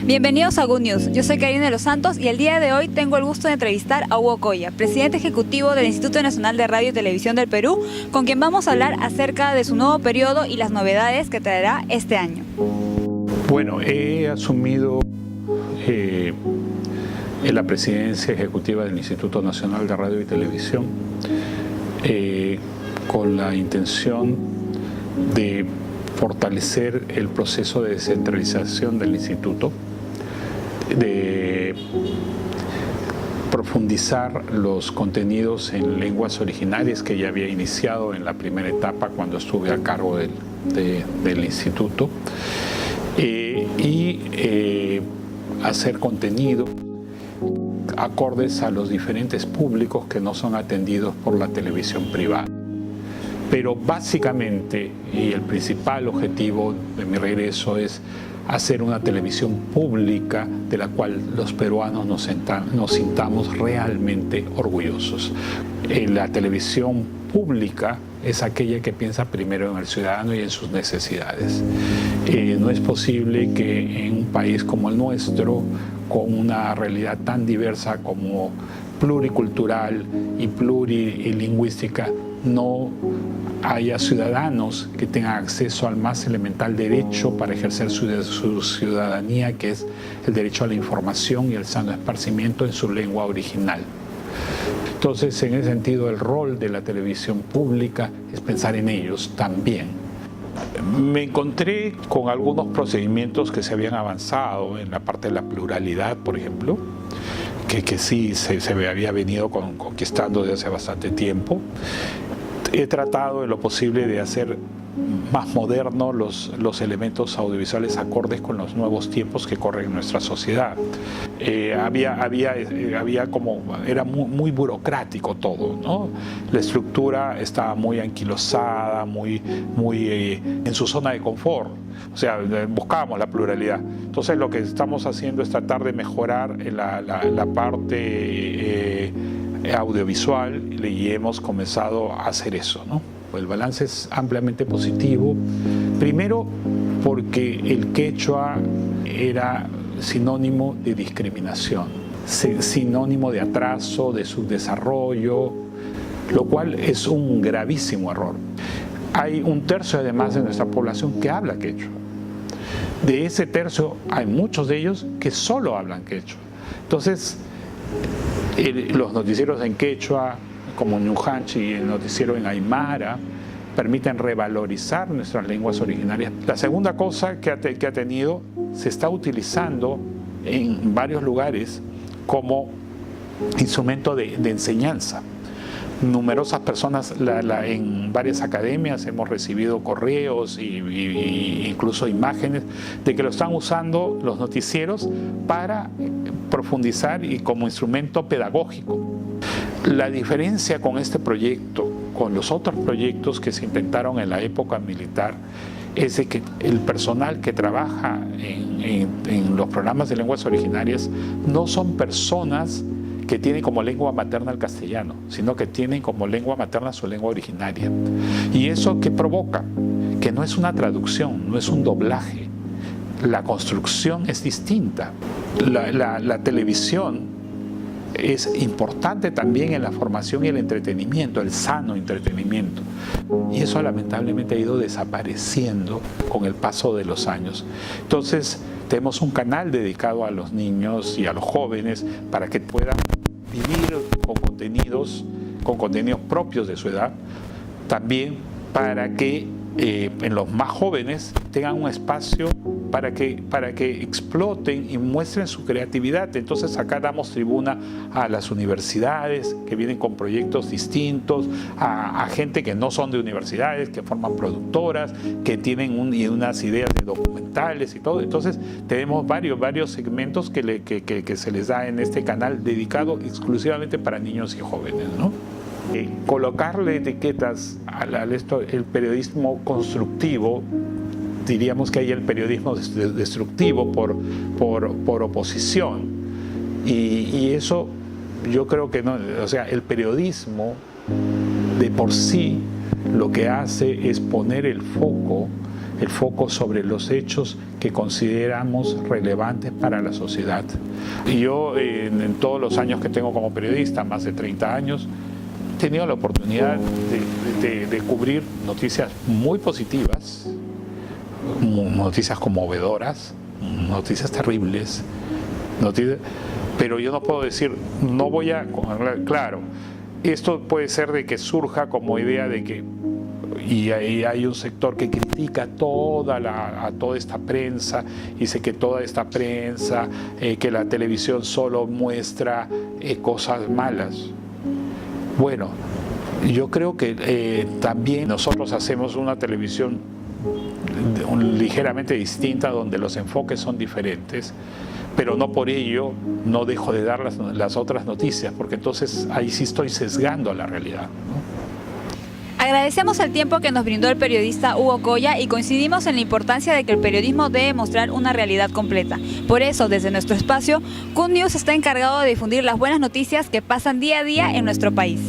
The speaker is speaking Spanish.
Bienvenidos a Good News. Yo soy Karina de los Santos y el día de hoy tengo el gusto de entrevistar a Hugo Coya, presidente ejecutivo del Instituto Nacional de Radio y Televisión del Perú, con quien vamos a hablar acerca de su nuevo periodo y las novedades que traerá este año. Bueno, he asumido la presidencia ejecutiva del Instituto Nacional de Radio y Televisión con la intención de fortalecer el proceso de descentralización del instituto, de profundizar los contenidos en lenguas originarias que ya había iniciado en la primera etapa cuando estuve a cargo del instituto, y hacer contenido acordes a los diferentes públicos que no son atendidos por la televisión privada. Pero básicamente, y el principal objetivo de mi regreso, es hacer una televisión pública de la cual los peruanos nos sintamos realmente orgullosos. La televisión pública es aquella que piensa primero en el ciudadano y en sus necesidades. No es posible que en un país como el nuestro, con una realidad tan diversa como pluricultural y plurilingüística, no haya ciudadanos que tengan acceso al más elemental derecho para ejercer su ciudadanía, que es el derecho a la información y el sano esparcimiento en su lengua original. Entonces, en ese sentido, el rol de la televisión pública es pensar en ellos también. Me encontré con algunos procedimientos que se habían avanzado en la parte de la pluralidad, por ejemplo, que sí se había venido conquistando desde hace bastante tiempo. He tratado en lo posible de hacer más modernos los elementos audiovisuales acordes con los nuevos tiempos que corren en nuestra sociedad. Era muy burocrático todo, ¿no? La estructura estaba muy anquilosada, muy en su zona de confort. O sea, buscábamos la pluralidad. Entonces lo que estamos haciendo es tratar de mejorar la parte audiovisual, y hemos comenzado a hacer eso, ¿no? El balance es ampliamente positivo. Primero, porque el quechua era sinónimo de discriminación, sinónimo de atraso, de subdesarrollo, lo cual es un gravísimo error. Hay un tercio además de nuestra población que habla quechua. De ese tercio hay muchos de ellos que solo hablan quechua. Entonces, los noticieros en quechua, como Ñujanchi y el noticiero en Aymara, permiten revalorizar nuestras lenguas originarias. La segunda cosa que ha tenido, se está utilizando en varios lugares como instrumento de enseñanza. Numerosas personas, en varias academias hemos recibido correos e incluso imágenes de que lo están usando los noticieros para profundizar y como instrumento pedagógico. La diferencia con este proyecto, con los otros proyectos que se intentaron en la época militar, es de que el personal que trabaja en los programas de lenguas originarias no son personas que tienen como lengua materna el castellano, sino que tienen como lengua materna su lengua originaria. ¿Y eso qué provoca? Que no es una traducción, no es un doblaje. La construcción es distinta. La televisión es importante también en la formación y el entretenimiento, el sano entretenimiento. Y eso lamentablemente ha ido desapareciendo con el paso de los años. Entonces, tenemos un canal dedicado a los niños y a los jóvenes para que puedan vivir con contenidos propios de su edad. También para que en los más jóvenes tengan un espacio para que exploten y muestren su creatividad. Entonces acá damos tribuna a las universidades que vienen con proyectos distintos, a gente que no son de universidades, que forman productoras, que tienen unas ideas de documentales y todo. Entonces tenemos varios segmentos que se les da en este canal dedicado exclusivamente para niños y jóvenes, ¿no? Colocarle etiquetas el periodismo constructivo, diríamos que hay el periodismo destructivo por oposición, y eso yo creo que no. O sea, el periodismo de por sí lo que hace es poner el foco el foco sobre los hechos que consideramos relevantes para la sociedad. Y yo en todos los años que tengo como periodista, más de 30 años, he tenido la oportunidad de cubrir noticias muy positivas, noticias conmovedoras, noticias terribles, pero yo no puedo decir, no voy a... Claro, esto puede ser de que surja como idea de que, y ahí hay un sector que critica a toda esta prensa, dice que toda esta prensa, que la televisión solo muestra cosas malas. Bueno, yo creo que también nosotros hacemos una televisión ligeramente distinta, donde los enfoques son diferentes, pero no por ello no dejo de dar las otras noticias, porque entonces ahí sí estoy sesgando la realidad, ¿no? Agradecemos el tiempo que nos brindó el periodista Hugo Coya y coincidimos en la importancia de que el periodismo debe mostrar una realidad completa. Por eso, desde nuestro espacio, CUT News está encargado de difundir las buenas noticias que pasan día a día en nuestro país.